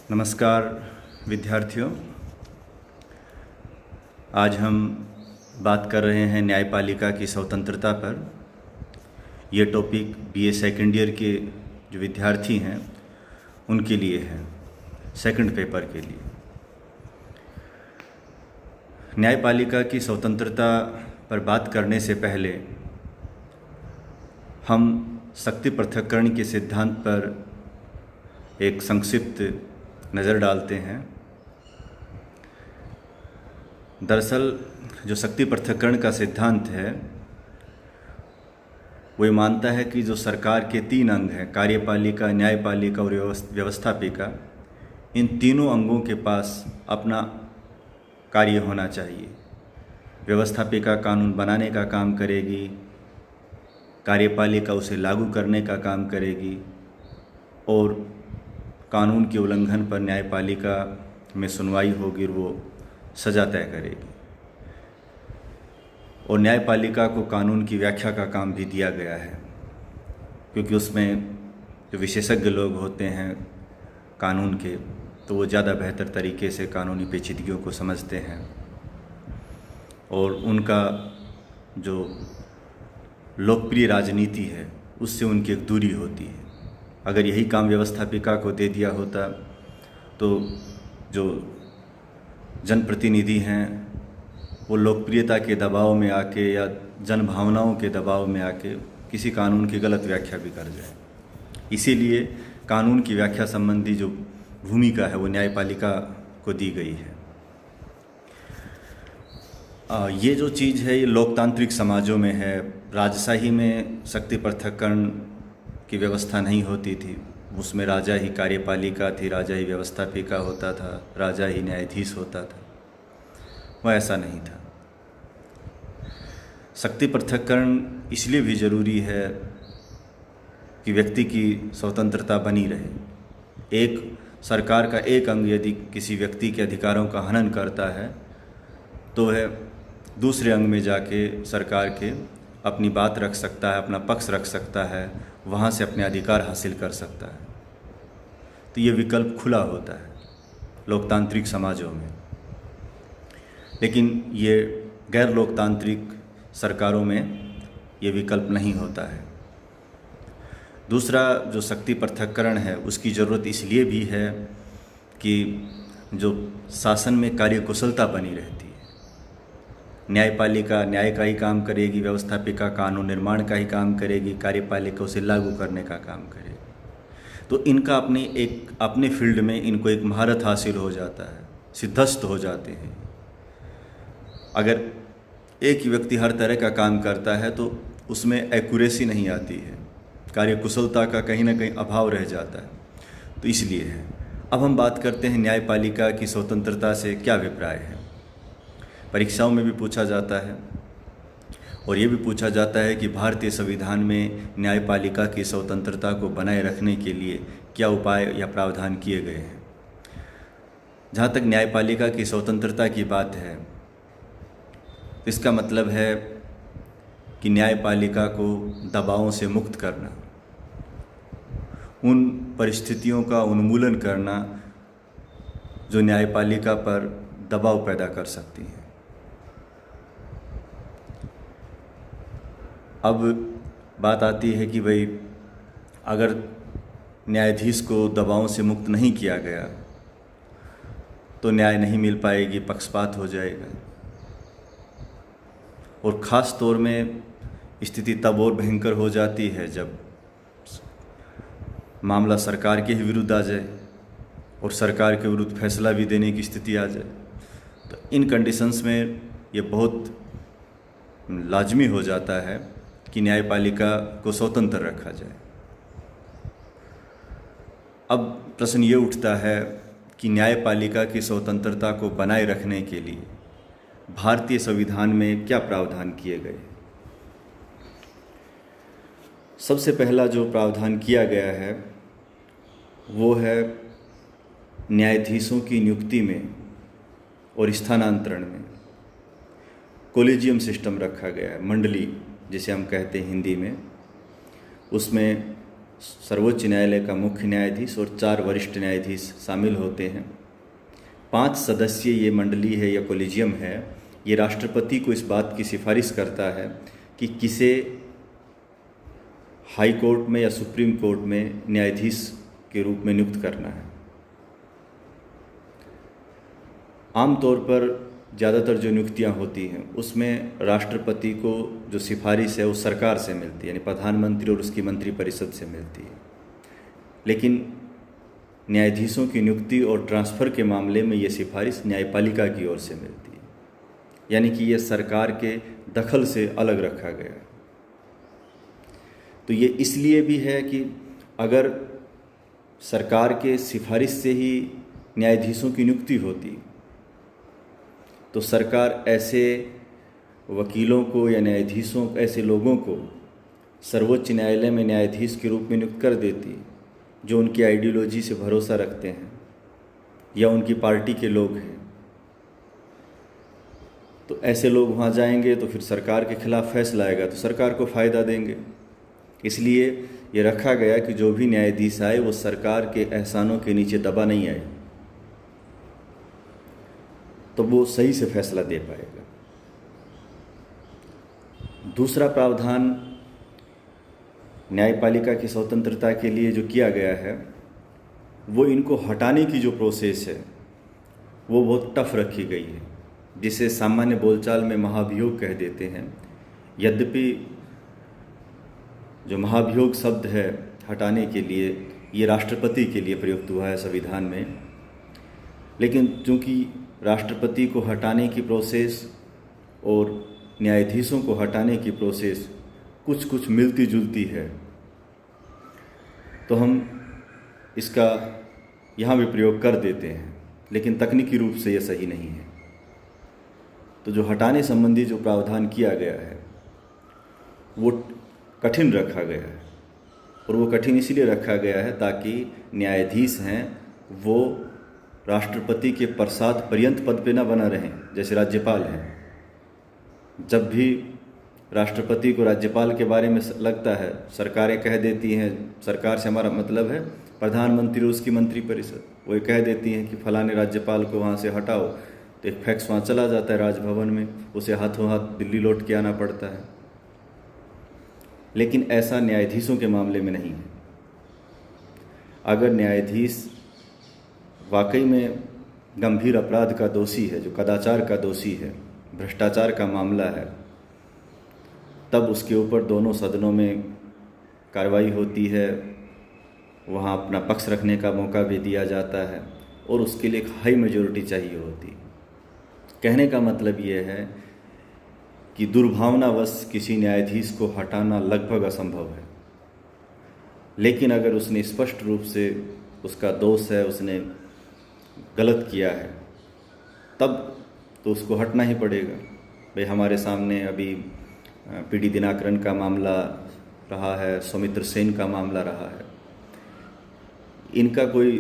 नमस्कार विद्यार्थियों। आज हम बात कर रहे हैं न्यायपालिका की स्वतंत्रता पर। ये टॉपिक बीए सेकेंड ईयर के जो विद्यार्थी हैं उनके लिए है, सेकंड पेपर के लिए। न्यायपालिका की स्वतंत्रता पर बात करने से पहले हम शक्ति पृथक्करण के सिद्धांत पर एक संक्षिप्त नज़र डालते हैं। दरअसल जो शक्ति पृथक्करण का सिद्धांत है वो ये मानता है कि जो सरकार के तीन अंग हैं, कार्यपालिका, न्यायपालिका और व्यवस्थापिका, इन तीनों अंगों के पास अपना कार्य होना चाहिए। व्यवस्थापिका कानून बनाने का काम करेगी, कार्यपालिका उसे लागू करने का काम करेगी और कानून के उल्लंघन पर न्यायपालिका में सुनवाई होगी और वो सज़ा तय करेगी। और न्यायपालिका को कानून की व्याख्या का काम भी दिया गया है, क्योंकि उसमें जो विशेषज्ञ लोग होते हैं कानून के, तो वो ज़्यादा बेहतर तरीके से कानूनी पेचीदगियों को समझते हैं और उनका जो लोकप्रिय राजनीति है उससे उनकी एक दूरी होती है। अगर यही काम व्यवस्थापिका को दे दिया होता तो जो जनप्रतिनिधि हैं वो लोकप्रियता के दबाव में आके या जन भावनाओं के दबाव में आके किसी कानून की गलत व्याख्या भी कर जाए। इसीलिए कानून की व्याख्या संबंधी जो भूमिका है वो न्यायपालिका को दी गई है। ये जो चीज़ है ये लोकतांत्रिक समाजों में है। राजशाही में शक्ति पृथक्करण की व्यवस्था नहीं होती थी, उसमें राजा ही कार्यपालिका थी, राजा ही व्यवस्थापिका होता था, राजा ही न्यायाधीश होता था। वह ऐसा नहीं था। शक्ति पृथक्करण इसलिए भी ज़रूरी है कि व्यक्ति की स्वतंत्रता बनी रहे। एक सरकार का एक अंग यदि किसी व्यक्ति के अधिकारों का हनन करता है तो वह दूसरे अंग में जाके सरकार के अपनी बात रख सकता है, अपना पक्ष रख सकता है, वहाँ से अपने अधिकार हासिल कर सकता है। तो ये विकल्प खुला होता है लोकतांत्रिक समाजों में, लेकिन ये गैर लोकतांत्रिक सरकारों में ये विकल्प नहीं होता है। दूसरा जो शक्ति पृथक्करण है उसकी ज़रूरत इसलिए भी है कि जो शासन में कार्यकुशलता बनी रहती है। न्यायपालिका न्याय का ही काम करेगी, व्यवस्थापिका कानून निर्माण का ही काम करेगी, कार्यपालिका उसे लागू करने का काम करेगी। तो इनका अपने फील्ड में इनको एक महारत हासिल हो जाता है, सिद्धस्त हो जाते हैं। अगर एक ही व्यक्ति हर तरह का काम करता है तो उसमें एक्यूरेसी नहीं आती है, कार्यकुशलता का कहीं ना कहीं अभाव रह जाता है। तो इसलिए है। अब हम बात करते हैं न्यायपालिका की स्वतंत्रता से क्या अभिप्राय है। परीक्षाओं में भी पूछा जाता है और ये भी पूछा जाता है कि भारतीय संविधान में न्यायपालिका की स्वतंत्रता को बनाए रखने के लिए क्या उपाय या प्रावधान किए गए हैं। जहाँ तक न्यायपालिका की स्वतंत्रता की बात है, इसका मतलब है कि न्यायपालिका को दबावों से मुक्त करना, उन परिस्थितियों का उन्मूलन करना जो न्यायपालिका पर दबाव पैदा कर सकती हैं। अब बात आती है कि भाई अगर न्यायाधीश को दबावों से मुक्त नहीं किया गया तो न्याय नहीं मिल पाएगी, पक्षपात हो जाएगा। और ख़ास तौर में स्थिति तब और भयंकर हो जाती है जब मामला सरकार के ही विरुद्ध आ जाए और सरकार के विरुद्ध फैसला भी देने की स्थिति आ जाए। तो इन कंडीशंस में ये बहुत लाजमी हो जाता है कि न्यायपालिका को स्वतंत्र रखा जाए। अब प्रश्न ये उठता है कि न्यायपालिका की स्वतंत्रता को बनाए रखने के लिए भारतीय संविधान में क्या प्रावधान किए गए। सबसे पहला जो प्रावधान किया गया है वो है न्यायाधीशों की नियुक्ति में और स्थानांतरण में कोलिजियम सिस्टम रखा गया है। मंडली जिसे हम कहते हैं हिंदी में, उसमें सर्वोच्च न्यायालय का मुख्य न्यायाधीश और 4 वरिष्ठ न्यायाधीश शामिल होते हैं। 5 सदस्यीय ये मंडली है या कोलिजियम है, ये राष्ट्रपति को इस बात की सिफारिश करता है कि किसे हाई कोर्ट में या सुप्रीम कोर्ट में न्यायाधीश के रूप में नियुक्त करना है। आमतौर पर ज़्यादातर जो नियुक्तियां होती हैं उसमें राष्ट्रपति को जो सिफारिश है वो सरकार से मिलती है, यानी प्रधानमंत्री और उसकी मंत्रिपरिषद से मिलती है। लेकिन न्यायाधीशों की नियुक्ति और ट्रांसफ़र के मामले में ये सिफारिश न्यायपालिका की ओर से मिलती है, यानी कि ये सरकार के दखल से अलग रखा गया है। तो ये इसलिए भी है कि अगर सरकार के सिफारिश से ही न्यायाधीशों की नियुक्ति होती तो सरकार ऐसे वकीलों को या न्यायाधीशों, ऐसे लोगों को सर्वोच्च न्यायालय में न्यायाधीश के रूप में नियुक्त कर देती जो उनकी आइडियोलॉजी से भरोसा रखते हैं या उनकी पार्टी के लोग हैं। तो ऐसे लोग वहाँ जाएंगे तो फिर सरकार के खिलाफ फैसला आएगा तो सरकार को फ़ायदा देंगे। इसलिए ये रखा गया कि जो भी न्यायाधीश आए वो सरकार के एहसानों के नीचे दबा नहीं आए, तो वो सही से फैसला दे पाएगा। दूसरा प्रावधान न्यायपालिका की स्वतंत्रता के लिए जो किया गया है वो इनको हटाने की जो प्रोसेस है वो बहुत टफ रखी गई है, जिसे सामान्य बोलचाल में महाभियोग कह देते हैं। यद्यपि जो महाभियोग शब्द है हटाने के लिए ये राष्ट्रपति के लिए प्रयुक्त हुआ है संविधान में, लेकिन चूंकि राष्ट्रपति को हटाने की प्रोसेस और न्यायाधीशों को हटाने की प्रोसेस कुछ कुछ मिलती जुलती है, तो हम इसका यहाँ भी प्रयोग कर देते हैं, लेकिन तकनीकी रूप से यह सही नहीं है। तो जो हटाने संबंधी जो प्रावधान किया गया है वो कठिन रखा गया है, और वो कठिन इसलिए रखा गया है ताकि न्यायाधीश हैं वो राष्ट्रपति के प्रसाद पर्यंत पद पे न बना रहें, जैसे राज्यपाल हैं। जब भी राष्ट्रपति को राज्यपाल के बारे में लगता है, सरकारें कह देती हैं, सरकार से हमारा मतलब है प्रधानमंत्री और उसकी मंत्रिपरिषद, वो ये कह देती हैं कि फलाने राज्यपाल को वहाँ से हटाओ, तो एक फैक्स वहाँ चला जाता है राजभवन में, उसे हाथों हाथ दिल्ली लौट के आना पड़ता है। लेकिन ऐसा न्यायाधीशों के मामले में नहीं है। अगर न्यायाधीश वाकई में गंभीर अपराध का दोषी है, जो कदाचार का दोषी है, भ्रष्टाचार का मामला है, तब उसके ऊपर दोनों सदनों में कार्रवाई होती है, वहाँ अपना पक्ष रखने का मौका भी दिया जाता है, और उसके लिए एक हाई मेजॉरिटी चाहिए होती। कहने का मतलब ये है कि दुर्भावनावश किसी न्यायाधीश को हटाना लगभग असंभव है, लेकिन अगर उसने स्पष्ट रूप से उसका दोष है, उसने गलत किया है, तब तो उसको हटना ही पड़ेगा। भाई हमारे सामने अभी पीडी दिनाकरन का मामला रहा है, सौमित्र सेन का मामला रहा है। इनका कोई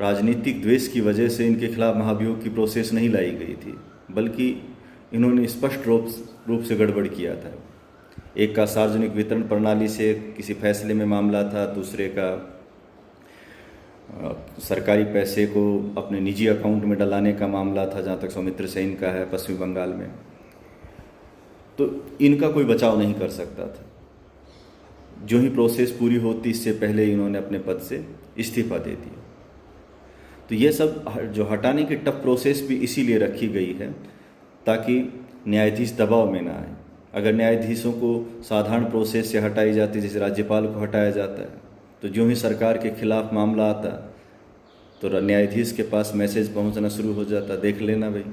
राजनीतिक द्वेष की वजह से इनके खिलाफ महाभियोग की प्रोसेस नहीं लाई गई थी, बल्कि इन्होंने स्पष्ट रूप से गड़बड़ किया था। एक का सार्वजनिक वितरण प्रणाली से किसी फैसले में मामला था, दूसरे का सरकारी पैसे को अपने निजी अकाउंट में डलाने का मामला था, जहाँ तक सौमित्र सेन का है पश्चिम बंगाल में। तो इनका कोई बचाव नहीं कर सकता था। जो ही प्रोसेस पूरी होती इससे पहले इन्होंने अपने पद से इस्तीफा दे दिया। तो ये सब जो हटाने की टफ प्रोसेस भी इसीलिए रखी गई है ताकि न्यायाधीश दबाव में ना आए। अगर न्यायाधीशों को साधारण प्रोसेस से हटाई जाती, जैसे राज्यपाल को हटाया जाता है, तो जो ही सरकार के खिलाफ मामला आता तो न्यायाधीश के पास मैसेज पहुंचना शुरू हो जाता, देख लेना भाई,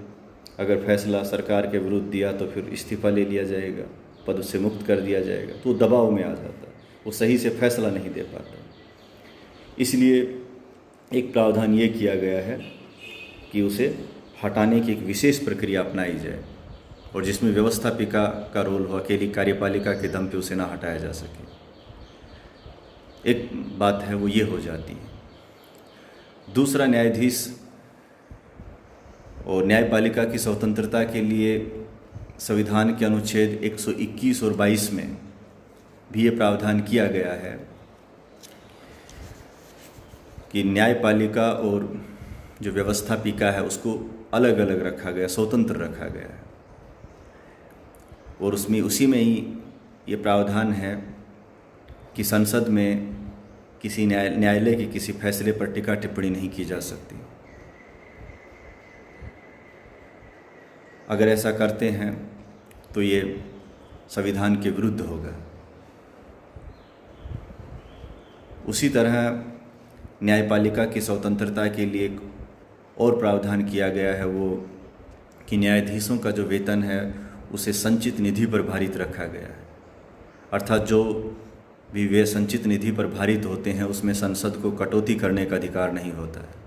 अगर फैसला सरकार के विरुद्ध दिया तो फिर इस्तीफा ले लिया जाएगा, पद से मुक्त कर दिया जाएगा। तो दबाव में आ जाता, वो सही से फैसला नहीं दे पाता। इसलिए एक प्रावधान ये किया गया है कि उसे हटाने की एक विशेष प्रक्रिया अपनाई जाए, और जिसमें व्यवस्थापिका का रोल हो, अकेली कार्यपालिका के दम पे उसे ना हटाया जा सके। एक बात है वो ये हो जाती है। दूसरा, न्यायाधीश और न्यायपालिका की स्वतंत्रता के लिए संविधान के अनुच्छेद 121 और 22 में भी ये प्रावधान किया गया है कि न्यायपालिका और जो व्यवस्थापिका है उसको अलग अलग रखा गया, स्वतंत्र रखा गया है। और उसी में ही ये प्रावधान है कि संसद में किसी न्यायालय के किसी फैसले पर टीका टिप्पणी नहीं की जा सकती। अगर ऐसा करते हैं तो ये संविधान के विरुद्ध होगा। उसी तरह न्यायपालिका की स्वतंत्रता के लिए एक और प्रावधान किया गया है, वो कि न्यायाधीशों का जो वेतन है उसे संचित निधि पर भारित रखा गया है। अर्थात जो भी वे संचित निधि पर भारित होते हैं उसमें संसद को कटौती करने का अधिकार नहीं होता है।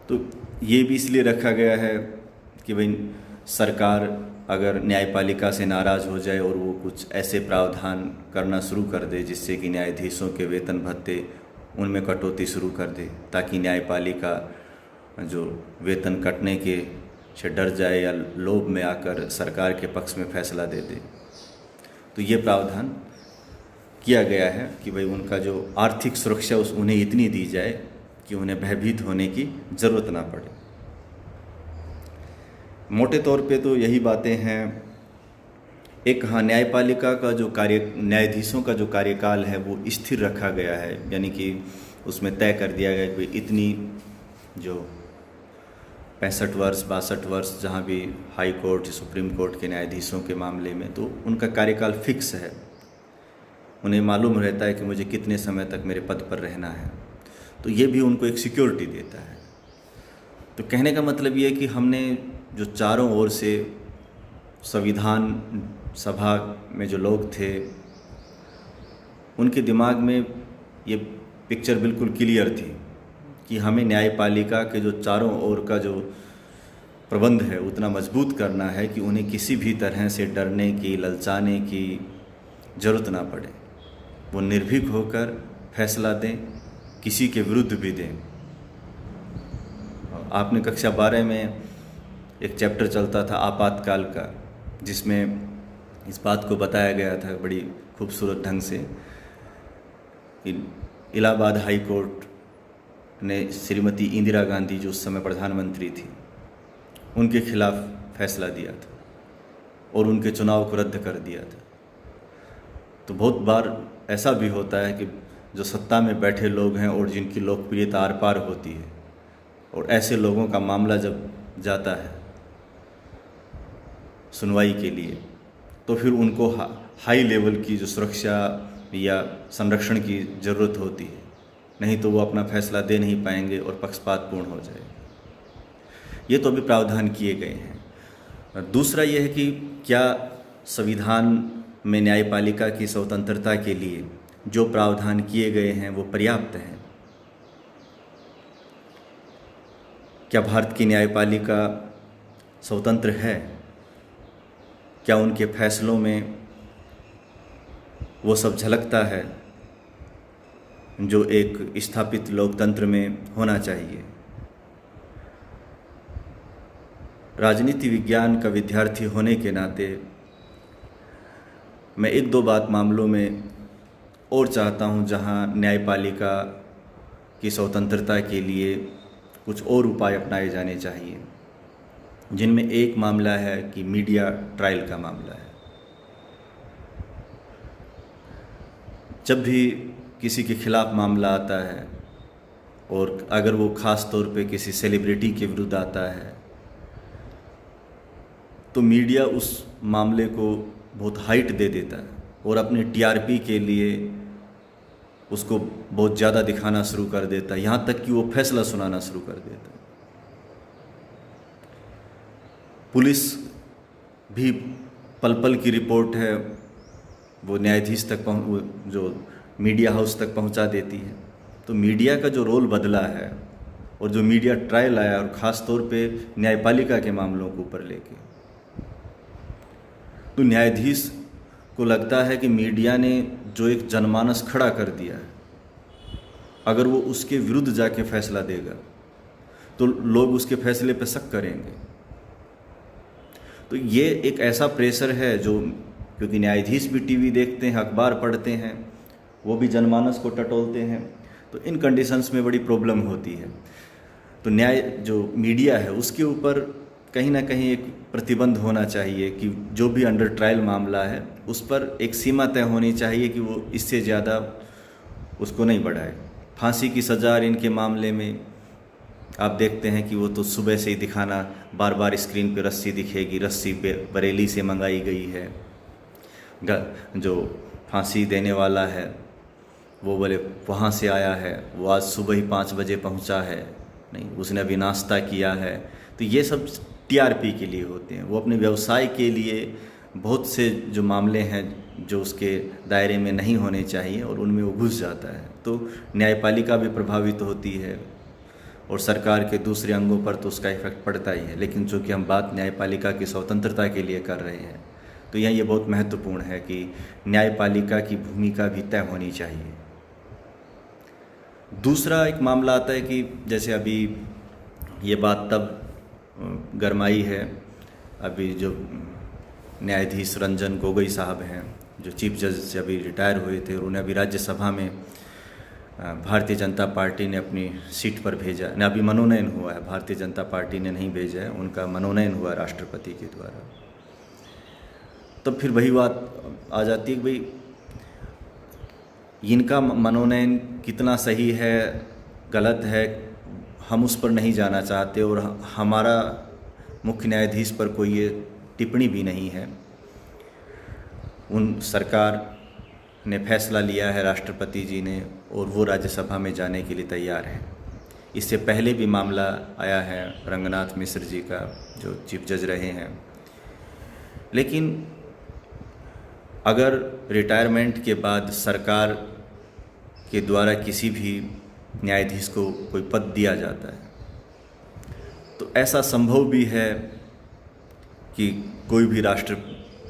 तो ये भी इसलिए रखा गया है कि भाई सरकार अगर न्यायपालिका से नाराज़ हो जाए और वो कुछ ऐसे प्रावधान करना शुरू कर दे जिससे कि न्यायाधीशों के वेतन भत्ते उनमें कटौती शुरू कर दे, ताकि न्यायपालिका जो वेतन कटने के से डर जाए या लोभ में आकर सरकार के पक्ष में फैसला दे दे। तो ये प्रावधान किया गया है कि भाई उनका जो आर्थिक सुरक्षा उन्हें इतनी दी जाए कि उन्हें भयभीत होने की ज़रूरत ना पड़े। मोटे तौर पे तो यही बातें हैं। एक हाँ, न्यायपालिका का जो न्यायाधीशों का जो कार्यकाल है वो स्थिर रखा गया है, यानी कि उसमें तय कर दिया गया कि इतनी जो 65 वर्ष 62 वर्ष जहाँ भी हाई कोर्ट सुप्रीम कोर्ट के न्यायाधीशों के मामले में तो उनका कार्यकाल फिक्स है। उन्हें मालूम रहता है कि मुझे कितने समय तक मेरे पद पर रहना है, तो ये भी उनको एक सिक्योरिटी देता है। तो कहने का मतलब ये है कि हमने जो चारों ओर से संविधान सभा में जो लोग थे उनके दिमाग में ये पिक्चर बिल्कुल क्लियर थी कि हमें न्यायपालिका के जो चारों ओर का जो प्रबंध है उतना मजबूत करना है कि उन्हें किसी भी तरह से डरने की, ललचाने की ज़रूरत ना पड़े। वो निर्भीक होकर फैसला दें, किसी के विरुद्ध भी दें। आपने कक्षा 12 में एक चैप्टर चलता था आपातकाल का, जिसमें इस बात को बताया गया था बड़ी खूबसूरत ढंग से कि इलाहाबाद हाई कोर्ट ने श्रीमती इंदिरा गांधी जो उस समय प्रधानमंत्री थी उनके खिलाफ फैसला दिया था और उनके चुनाव को रद्द कर दिया था। तो बहुत बार ऐसा भी होता है कि जो सत्ता में बैठे लोग हैं और जिनकी लोकप्रियता आर पार होती है, और ऐसे लोगों का मामला जब जाता है सुनवाई के लिए, तो फिर उनको हाई लेवल की जो सुरक्षा या संरक्षण की ज़रूरत होती है, नहीं तो वो अपना फैसला दे नहीं पाएंगे और पक्षपातपूर्ण हो जाएगा। ये तो अभी प्रावधान किए गए हैं। दूसरा ये है कि क्या संविधान में न्यायपालिका की स्वतंत्रता के लिए जो प्रावधान किए गए हैं वो पर्याप्त हैं? क्या भारत की न्यायपालिका स्वतंत्र है? क्या उनके फैसलों में वो सब झलकता है जो एक स्थापित लोकतंत्र में होना चाहिए? राजनीति विज्ञान का विद्यार्थी होने के नाते मैं एक दो बात मामलों में और चाहता हूं जहां न्यायपालिका की स्वतंत्रता के लिए कुछ और उपाय अपनाए जाने चाहिए, जिनमें एक मामला है कि मीडिया ट्रायल का मामला है। जब भी किसी के खिलाफ मामला आता है और अगर वो ख़ास तौर पे किसी सेलिब्रिटी के विरुद्ध आता है, तो मीडिया उस मामले को बहुत हाइट दे देता है और अपने टीआरपी के लिए उसको बहुत ज़्यादा दिखाना शुरू कर देता है, यहाँ तक कि वो फैसला सुनाना शुरू कर देता है। पुलिस भी पल पल की रिपोर्ट है वो न्यायाधीश तक जो मीडिया हाउस तक पहुंचा देती है। तो मीडिया का जो रोल बदला है और जो मीडिया ट्रायल आया, और ख़ास तौर पे न्यायपालिका के मामलों को ऊपर लेके, तो न्यायाधीश को लगता है कि मीडिया ने जो एक जनमानस खड़ा कर दिया है, अगर वो उसके विरुद्ध जाके फैसला देगा तो लोग उसके फैसले पर शक करेंगे। तो ये एक ऐसा प्रेशर है जो, क्योंकि न्यायाधीश भी टीवी देखते हैं, अखबार पढ़ते हैं, वो भी जनमानस को टटोलते हैं। तो इन कंडीशंस में बड़ी प्रॉब्लम होती है। तो न्याय जो मीडिया है उसके ऊपर कहीं ना कहीं एक प्रतिबंध होना चाहिए कि जो भी अंडर ट्रायल मामला है उस पर एक सीमा तय होनी चाहिए कि वो इससे ज़्यादा उसको नहीं बढ़ाए। फांसी की सज़ा इनके मामले में आप देखते हैं कि वो तो सुबह से ही दिखाना, बार बार स्क्रीन पे रस्सी दिखेगी, रस्सी पे बरेली से मंगाई गई है। जो फांसी देने वाला है वो बोले वहाँ से आया है, वो आज सुबह ही 5 बजे पहुँचा है, नहीं उसने अभी नाश्ता किया है। तो ये सब टीआरपी के लिए होते हैं। वो अपने व्यवसाय के लिए बहुत से जो मामले हैं जो उसके दायरे में नहीं होने चाहिए और उनमें वो घुस जाता है। तो न्यायपालिका भी प्रभावित होती है और सरकार के दूसरे अंगों पर तो उसका इफेक्ट पड़ता ही है। लेकिन चूँकि हम बात न्यायपालिका की स्वतंत्रता के लिए कर रहे हैं तो यहाँ ये बहुत महत्वपूर्ण है कि न्यायपालिका की भूमिका भी तय होनी चाहिए। दूसरा एक मामला आता है कि जैसे अभी ये बात तब गरमाई है, अभी जो न्यायाधीश रंजन गोगोई साहब हैं जो चीफ जज से अभी रिटायर हुए थे और उन्हें अभी राज्यसभा में भारतीय जनता पार्टी ने अपनी सीट पर भेजा, न अभी मनोनयन हुआ है, भारतीय जनता पार्टी ने नहीं भेजा है, उनका मनोनयन हुआ राष्ट्रपति के द्वारा। तो फिर वही बात आ जाती है कि भाई इनका मनोनयन कितना सही है गलत है हम उस पर नहीं जाना चाहते और हमारा मुख्य न्यायाधीश पर कोई ये टिप्पणी भी नहीं है। उन सरकार ने फैसला लिया है राष्ट्रपति जी ने और वो राज्यसभा में जाने के लिए तैयार हैं। इससे पहले भी मामला आया है रंगनाथ मिश्र जी का जो चीफ जज रहे हैं। लेकिन अगर रिटायरमेंट के बाद सरकार के द्वारा किसी भी न्यायाधीश को कोई पद दिया जाता है तो ऐसा संभव भी है कि कोई भी राष्ट्र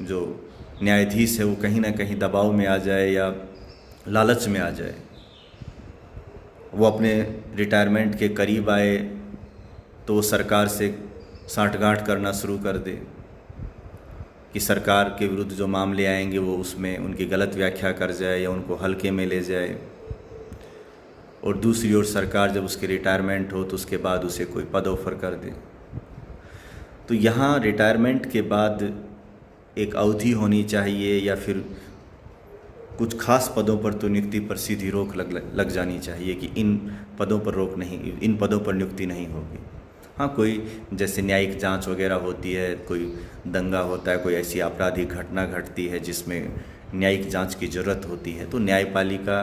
जो न्यायाधीश है वो कहीं ना कहीं दबाव में आ जाए या लालच में आ जाए। वो अपने रिटायरमेंट के करीब आए तो वो सरकार से साठगांठ करना शुरू कर दे कि सरकार के विरुद्ध जो मामले आएंगे वो उसमें उनकी गलत व्याख्या कर जाए या उनको हल्के में ले जाए। और दूसरी ओर सरकार जब उसके रिटायरमेंट हो तो उसके बाद उसे कोई पद ऑफर कर दे। तो यहाँ रिटायरमेंट के बाद एक अवधि होनी चाहिए या फिर कुछ खास पदों पर तो नियुक्ति पर सीधी रोक लग जानी चाहिए कि इन पदों पर रोक नहीं, इन पदों पर नियुक्ति नहीं होगी। हाँ, कोई जैसे न्यायिक जांच वगैरह होती है, कोई दंगा होता है, कोई ऐसी आपराधिक घटना घटती है जिसमें न्यायिक जांच की ज़रूरत होती है तो न्यायपालिका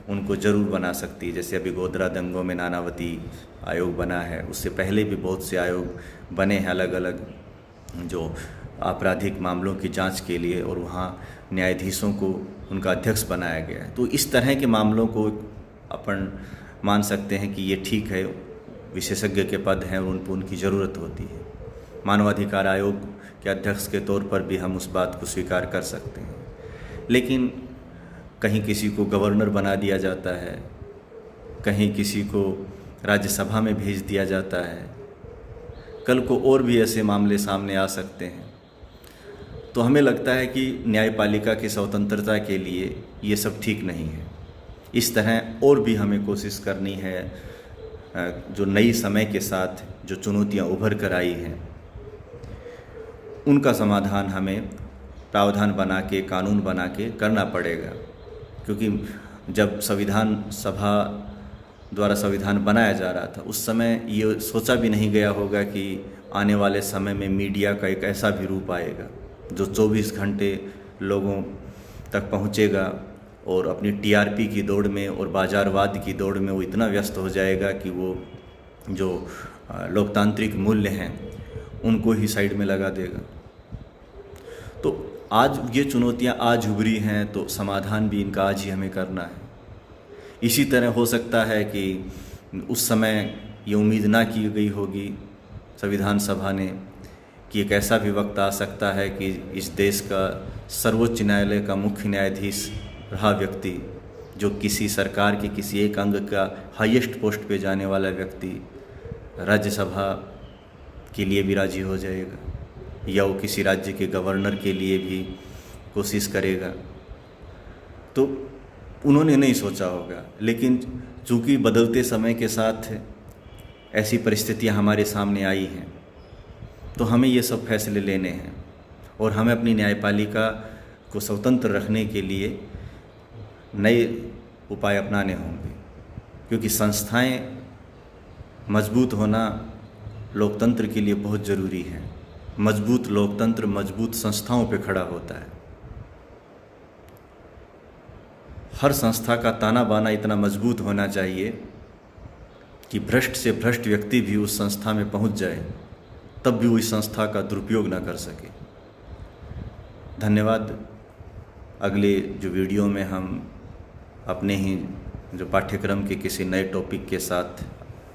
उनको ज़रूर बना सकती है। जैसे अभी गोधरा दंगों में नानावती आयोग बना है, उससे पहले भी बहुत से आयोग बने हैं अलग अलग जो आपराधिक मामलों की जांच के लिए, और वहाँ न्यायाधीशों को उनका अध्यक्ष बनाया गया है। तो इस तरह के मामलों को अपन मान सकते हैं कि ये ठीक है, विशेषज्ञ के पद हैं और उन पर उनकी ज़रूरत होती है। मानवाधिकार आयोग के अध्यक्ष के तौर पर भी हम उस बात को स्वीकार कर सकते हैं। लेकिन कहीं किसी को गवर्नर बना दिया जाता है, कहीं किसी को राज्यसभा में भेज दिया जाता है, कल को और भी ऐसे मामले सामने आ सकते हैं। तो हमें लगता है कि न्यायपालिका की स्वतंत्रता के लिए ये सब ठीक नहीं है। इस तरह और भी हमें कोशिश करनी है। जो नई समय के साथ जो चुनौतियां उभर कर आई हैं उनका समाधान हमें प्रावधान बना के, कानून बना के करना पड़ेगा। क्योंकि जब संविधान सभा द्वारा संविधान बनाया जा रहा था उस समय ये सोचा भी नहीं गया होगा कि आने वाले समय में मीडिया का एक ऐसा भी रूप आएगा जो 24 घंटे लोगों तक पहुंचेगा और अपनी टीआरपी की दौड़ में और बाजारवाद की दौड़ में वो इतना व्यस्त हो जाएगा कि वो जो लोकतांत्रिक मूल्य हैं उनको ही साइड में लगा देगा। तो आज ये चुनौतियां आज उभरी हैं तो समाधान भी इनका आज ही हमें करना है। इसी तरह हो सकता है कि उस समय ये उम्मीद ना की गई होगी संविधान सभा ने कि एक ऐसा भी वक्त आ सकता है कि इस देश का सर्वोच्च न्यायालय का मुख्य न्यायाधीश रहा व्यक्ति, जो किसी सरकार के किसी एक अंग का हाईएस्ट पोस्ट पे जाने वाला व्यक्ति, राज्यसभा के लिए भी राजी हो जाएगा या वो किसी राज्य के गवर्नर के लिए भी कोशिश करेगा। तो उन्होंने नहीं सोचा होगा, लेकिन चूंकि बदलते समय के साथ ऐसी परिस्थितियां हमारे सामने आई हैं, तो हमें ये सब फैसले लेने हैं और हमें अपनी न्यायपालिका को स्वतंत्र रखने के लिए नए उपाय अपनाने होंगे, क्योंकि संस्थाएं मजबूत होना लोकतंत्र के लिए बहुत ज़रूरी है। मजबूत लोकतंत्र मजबूत संस्थाओं पे खड़ा होता है। हर संस्था का ताना बाना इतना मजबूत होना चाहिए कि भ्रष्ट से भ्रष्ट व्यक्ति भी उस संस्था में पहुंच जाए, तब भी उस संस्था का दुरुपयोग ना कर सके। धन्यवाद। अगले जो वीडियो में हम अपने ही जो पाठ्यक्रम के किसी नए टॉपिक के साथ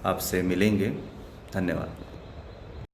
आपसे मिलेंगे। धन्यवाद।